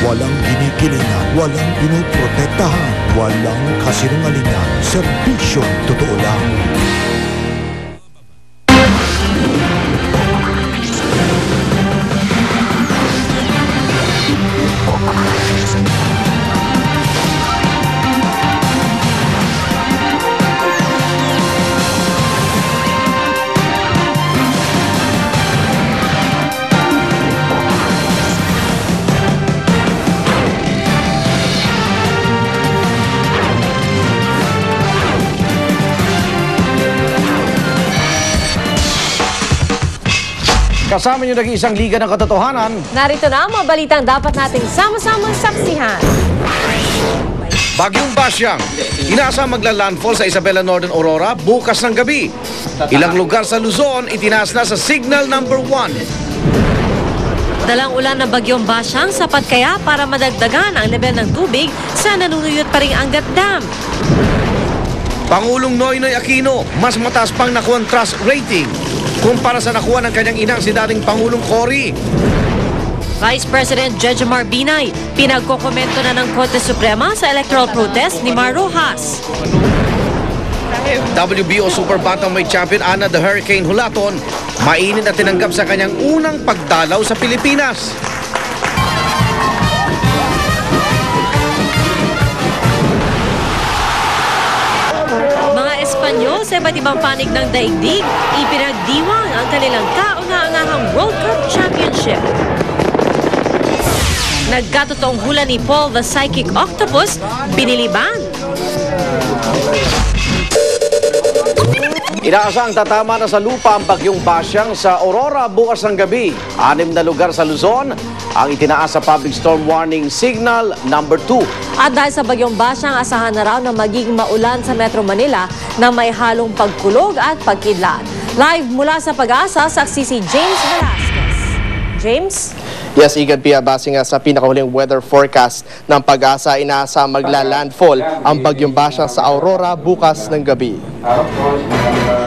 Walang kinikilingan, walang pinoprotektahan, walang kasinungalingan, serbisyong totoo lang. Kasama niyo nag-iisang liga ng katotohanan. Narito na ang mga balitang dapat nating sama-samang saksihan. Bagyong Basyang, inasa magla-landfall sa Isabela Northern Aurora bukas ng gabi. Ilang lugar sa Luzon itinaas na sa signal number 1. Dalang ulan ng Bagyong Basyang sapat kaya para madagdagan ang level ng tubig sa nanunuyot pa ring Angat Dam. Pangulong Noynoy Aquino, mas mataas pang nakuha ang trust rating kumpara sa nakuha ng kanyang inang si dating Pangulong Cory. Vice President Jejomar Binay, pinagkokomento na ng Korte Suprema sa electoral protest ni Mar Rojas. WBO Super Bantamweight Champion Ana the Hurricane Hulaton, mainit na tinanggap sa kanyang unang pagdalaw sa Pilipinas. Espanyol sa iba't ibang panig ng daigdig, ipinagdiwang ang kanilang kauna-angahang World Cup Championship. Nagkatotoong hula ni Paul the Psychic Octopus, biniliban. Inaasang tatama na sa lupa ang Bagyong Basyang sa Aurora bukas ng gabi. 6 na lugar sa Luzon ang itinaas sa Public Storm Warning Signal number 2. At dahil sa Bagyong Basyang, asahan na raw na magiging maulan sa Metro Manila na may halong pagkulog at pagkidlat. Live mula sa Pag-asa, saksi si James Velasquez. James? Yes, Igan Pia, base nga sa pinakahuling weather forecast ng Pag-asa, inaasa magla-landfall ang Bagyong Basyang sa Aurora bukas ng gabi.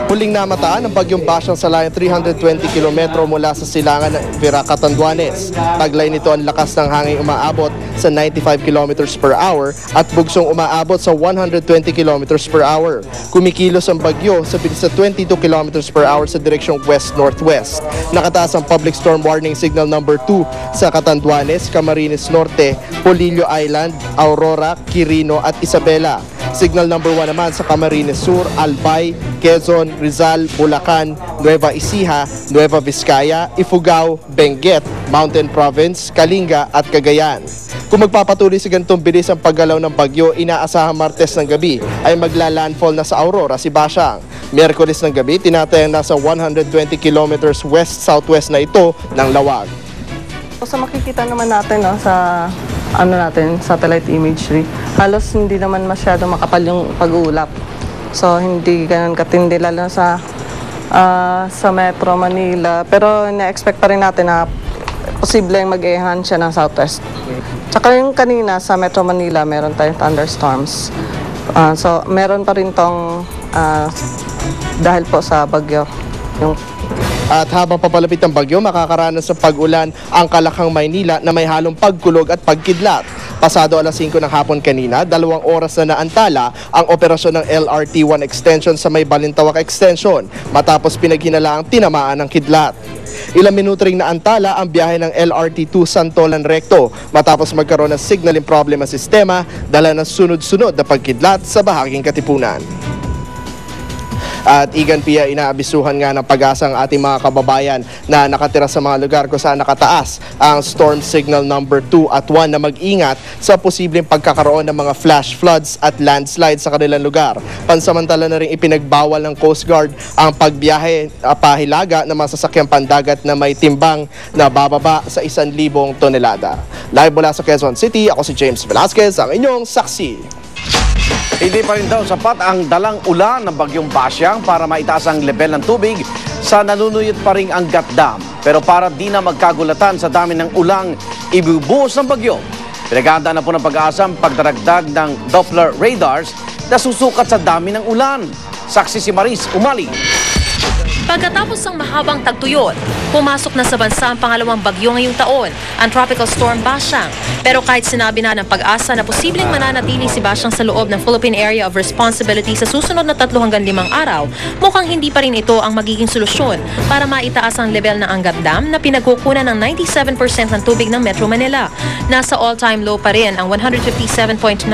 Huling namataan ang Bagyong Basyang sa layong 320 km mula sa silangan ng Viraca, Catanduanes. Taglay nito ang lakas ng hangin umaabot sa 95 km per hour at bugsong umaabot sa 120 km per hour. Kumikilos ang bagyo sa bilis sa 22 km per hour sa direksyong west-northwest. Nakataas ang Public Storm Warning Signal number 2 sa Catanduanes, Camarines Norte, Polillo Island, Aurora, Quirino at Isabela. Signal number 1 naman sa Camarines Sur, Albay, Quezon, Rizal, Bulacan, Nueva Ecija, Nueva Vizcaya, Ifugao, Benguet, Mountain Province, Kalinga at Cagayan. Kung magpapatuloy sa ganitong bilis ang paggalaw ng bagyo, inaasahang Martes ng gabi ay magla-landfall na sa Aurora si Basyang. Miyerkules ng gabi, tinatayang nasa 120 kilometers west-southwest na ito ng lawag. Sa makikita naman natin sa satellite imagery, halos hindi naman masyado makapal yung pag-uulap. So hindi ganun katindi lalo sa Metro Manila, pero na-expect pa rin natin na posibleng mag-enhance siya ng southwest. Tsaka yung kanina sa Metro Manila, meron tayong thunderstorms. So meron pa rin tong dahil po sa bagyo. At habang papalapit ang bagyo, makakaranas ng pag-ulan ang Kalakhang, Maynila na may halong pagkulog at pagkidlat. Pasado alas 5 ng hapon kanina, 2 oras na naantala ang operasyon ng LRT-1 extension sa may Balintawak extension matapos pinaghinalaang tinamaan ng kidlat. Ilang minuto ring naantala ang biyahe ng LRT-2 Santolan Recto matapos magkaroon ng signaling problem ang sistema dala ng sunod-sunod na pagkidlat sa bahaging Katipunan. At Igan Pia, inaabisuhan nga ng Pag-asa ang ating mga kababayan na nakatira sa mga lugar kung saan nakataas ang storm signal number 2 at 1 na mag-ingat sa posibleng pagkakaroon ng mga flash floods at landslides sa kanilang lugar. Pansamantala na rin ipinagbawal ng Coast Guard ang pagbiyahe pahilaga ng mga sasakyang pandagat na may timbang na bababa sa 1,000 tonelada. Live mula sa Quezon City, ako si James Velasquez, ang inyong saksi. Hindi pa rin daw sapat ang dalang ulan ng Bagyong Basyang para maitaas ang level ng tubig sa nanunuyot pa ring Angat Dam. Pero para di na magkagulatan sa dami ng ulang ibubuhos ng bagyo, pinaghahandaan na po ng Pag-asa ang pagdaragdag ng Doppler radars na susukat sa dami ng ulan. Saksi si Maris Umali. Pagkatapos ng mahabang tagtuyot, pumasok na sa bansa ang pangalawang bagyo ngayong taon, ang Tropical Storm Bashang. Pero kahit sinabi na ng Pag-asa na posibleng mananatili si Bashang sa loob ng Philippine Area of Responsibility sa susunod na 3 hanggang 5 araw, mukhang hindi pa rin ito ang magiging solusyon para maitaas ang level ng Angat Dam na pinagkukunan ng 97% ng tubig ng Metro Manila. Nasa all-time low pa rin ang 157.94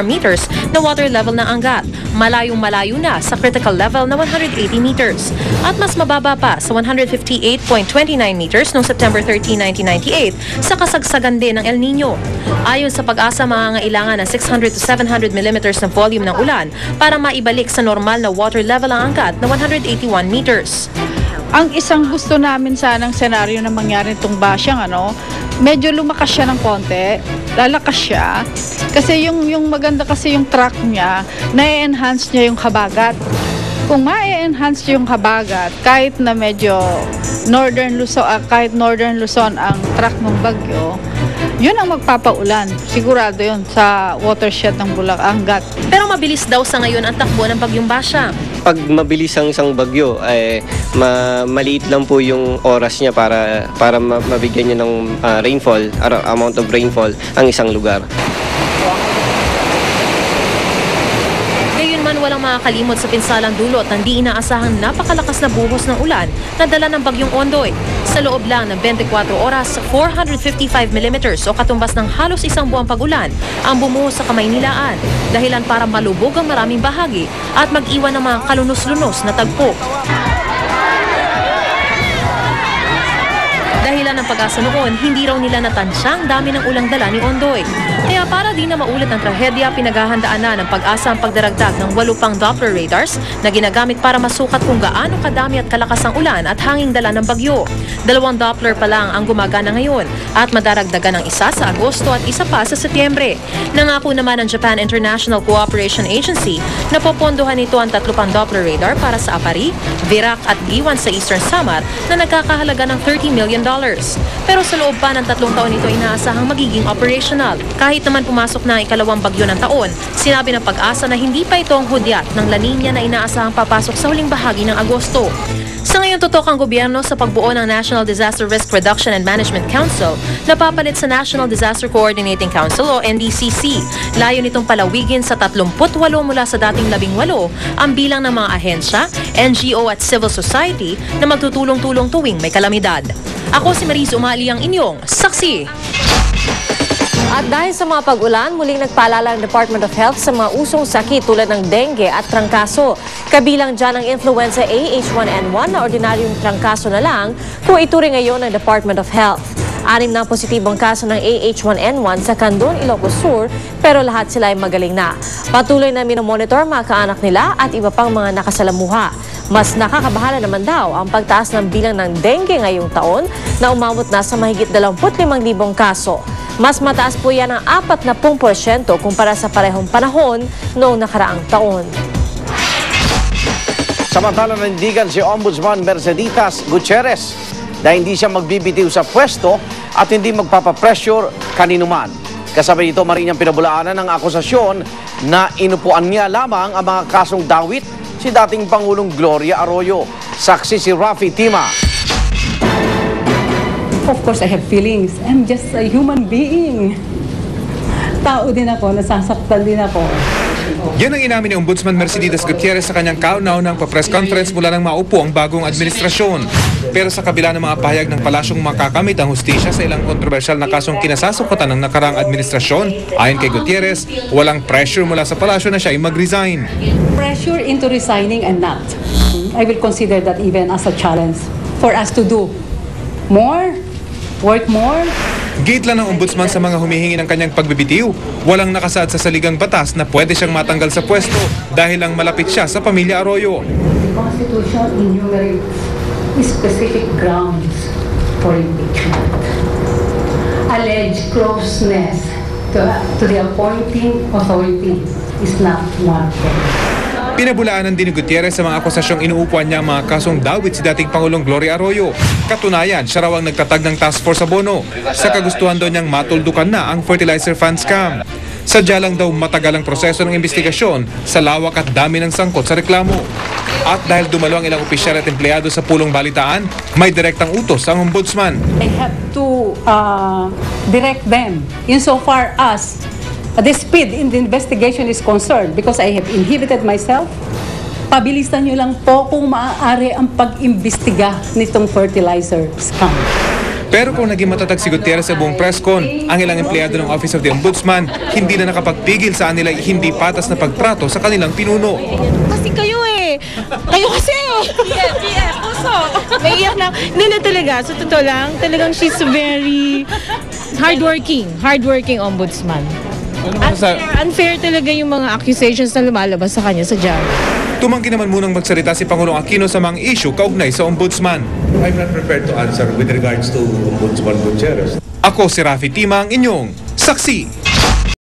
meters na water level ng Angat. Malayong-malayo na sa critical level na 180 meters. At mas mababa pa sa 158.29 meters noong September 13, 1998 sa kasagsagan din ng El Nino. Ayon sa Pag-asa, mangangailangan ng 600 to 700 millimeters na volume ng ulan para maibalik sa normal na water level ang Angat na 181 meters. Ang isang gusto namin sanang senaryo na mangyari itong Bashang, medyo lumakas siya ng konti, lalakas siya. Kasi yung maganda kasi yung track niya, na-enhance niya yung habagat. Kung ma-enhance yung habagat, kahit na medyo northern Luzon ang track ng bagyo, yun ang magpapaulan. Sigurado yun sa watershed ng Angat. Pero mabilis daw sa ngayon ang takbo ng bagyong Bashang. Pag mabilis ang isang bagyo, maliit lang po yung oras niya para mabigyan niya ng rainfall, amount of rainfall ang isang lugar. Gayunman, walang makakalimot sa pinsalang dulot ng di inaasahang napakalakas na buhos ng ulan na dala ng bagyong Ondoy. Sa loob lang ng 24 oras, 455 millimeters o katumbas ng halos isang buwang pag-ulan ang bumuhos sa Kamaynilaan, dahilan para malubog ang maraming bahagi at mag-iwan ng mga kalunos-lunos na tagpo. Dahilan ng Pag-asa noon, hindi raw nila natansyang dami ng ulang dala ni Ondoy. Kaya para di na maulit ang trahedya, pinaghahandaan na ng Pag-asa ang pagdaragdag ng 8 pang Doppler radars na ginagamit para masukat kung gaano kadami at kalakas ang ulan at hanging dala ng bagyo. 2 Doppler pa lang ang gumagana ngayon at madaragdagan ng isa sa Agosto at isa pa sa Setyembre. Nangako naman ng Japan International Cooperation Agency na popondohan nito ang 3 pang Doppler radar para sa Apari, Virac at Giwan sa Eastern Samar na nagkakahalaga ng $30 million. Pero sa loob pa ng 3 taon ito inaasahang magiging operational. Kahit naman pumasok na ang ikalawang bagyo ng taon, sinabi ng Pag-asa na hindi pa ito ang hudyat ng La Nina na inaasahang papasok sa huling bahagi ng Agosto. Sa ngayon, tutok ang gobyerno sa pagbuo ng National Disaster Risk Reduction and Management Council na papalit sa National Disaster Coordinating Council o NDCC. Layo nitong palawigin sa 38 mula sa dating 18 ang bilang ng mga ahensya, NGO at civil society na magtutulong-tulong tuwing may kalamidad. Ako si Maris Umali, ang inyong saksi. At dahil sa mga pag-ulan, muling nagpaalala ang Department of Health sa mga usong sakit tulad ng dengue at trangkaso. Kabilang dyan ang influenza AH1N1 na ordinaryong trangkaso na lang kung ituring ngayon ng Department of Health. 6 na positibong kaso ng AH1N1 sa Candon, Ilocos Sur, pero lahat sila ay magaling na. Patuloy na minomonitor mga kaanak nila at iba pang mga nakasalamuha. Mas nakakabahala naman daw ang pagtaas ng bilang ng dengue ngayong taon na umabot na sa mahigit 25,000 kaso. Mas mataas po yan ng 40% kumpara sa parehong panahon noong nakaraang taon. Samantala, nanindigan si Ombudsman Merceditas Gutierrez na hindi siya magbibitiw sa pwesto at hindi magpapapressure kaninuman. Kasabay ito, marinyang pinabulaanan ng akusasyon na inupuan niya lamang ang mga kasong dawit si dating Pangulong Gloria Arroyo. Saksi si Rafi Tima. Of course, I have feelings. I'm just a human being. Tao din ako, nasasaktan din ako. Yan ang inamin ni Ombudsman Merceditas Gutierrez sa kanyang kauna-unang pa-press conference mula nang maupo ang bagong administrasyon. Pero sa kabila ng mga pahayag ng palasyong makakamit ang hustisya sa ilang kontrobersyal na kasong kinasasukatan ng nakaraang administrasyon, ayon kay Gutierrez, walang pressure mula sa palasyo na siya ay mag-resign. Pressure into resigning and not. I will consider that even as a challenge for us to do more, work more. Gate lang ng ombudsman sa mga humihingi ng kanyang pagbibitiw. Walang nakasaad sa saligang batas na pwede siyang matanggal sa pwesto dahil lang malapit siya sa pamilya Arroyo. The Constitution enumerates specific grounds for impeachment. Alleged closeness to the appointing authority is not warranted. Pinabulaanan din ni Gutierrez sa mga akusasyong inuupuan niya ang mga kasong dawit si dating Pangulong Gloria Arroyo. Katunayan, siya raw ang nagtatag ng task force sa Bono. Sa kagustuhan daw niyang matuldukan na ang fertilizer fund scam. Sadya lang daw matagal ang proseso ng investigasyon sa lawak at dami ng sangkot sa reklamo. At dahil dumalo ang ilang opisyal at empleyado sa pulong balitaan, may direktang utos ang ombudsman. I have to direct them insofar as the speed in the investigation is concerned because I have inhibited myself. Pabilisan nyo lang po kung maaari ang pag-imbestiga nitong fertilizer scam. Pero kung naging matatag si Gutierrez sa buong presscon, ang ilang empleyado ng Office of the Ombudsman hindi na nakapagpigil sa kanila hindi patas na pagtrato sa kanilang pinuno. Kasi kayo Kayo kasi Yes, puso. May iyak na. Hindi na talaga. Sa totoo lang, talagang she's very hardworking ombudsman. Unfair talaga yung mga accusations na lumalabas sa kanya sa diary. Tumanggi naman munang magsalita si Pangulong Aquino sa mga issue kaugnay sa ombudsman. I'm not prepared to answer with regards to Ombudsman Gutierrez. Ako si Rafi Tima, ang inyong saksi.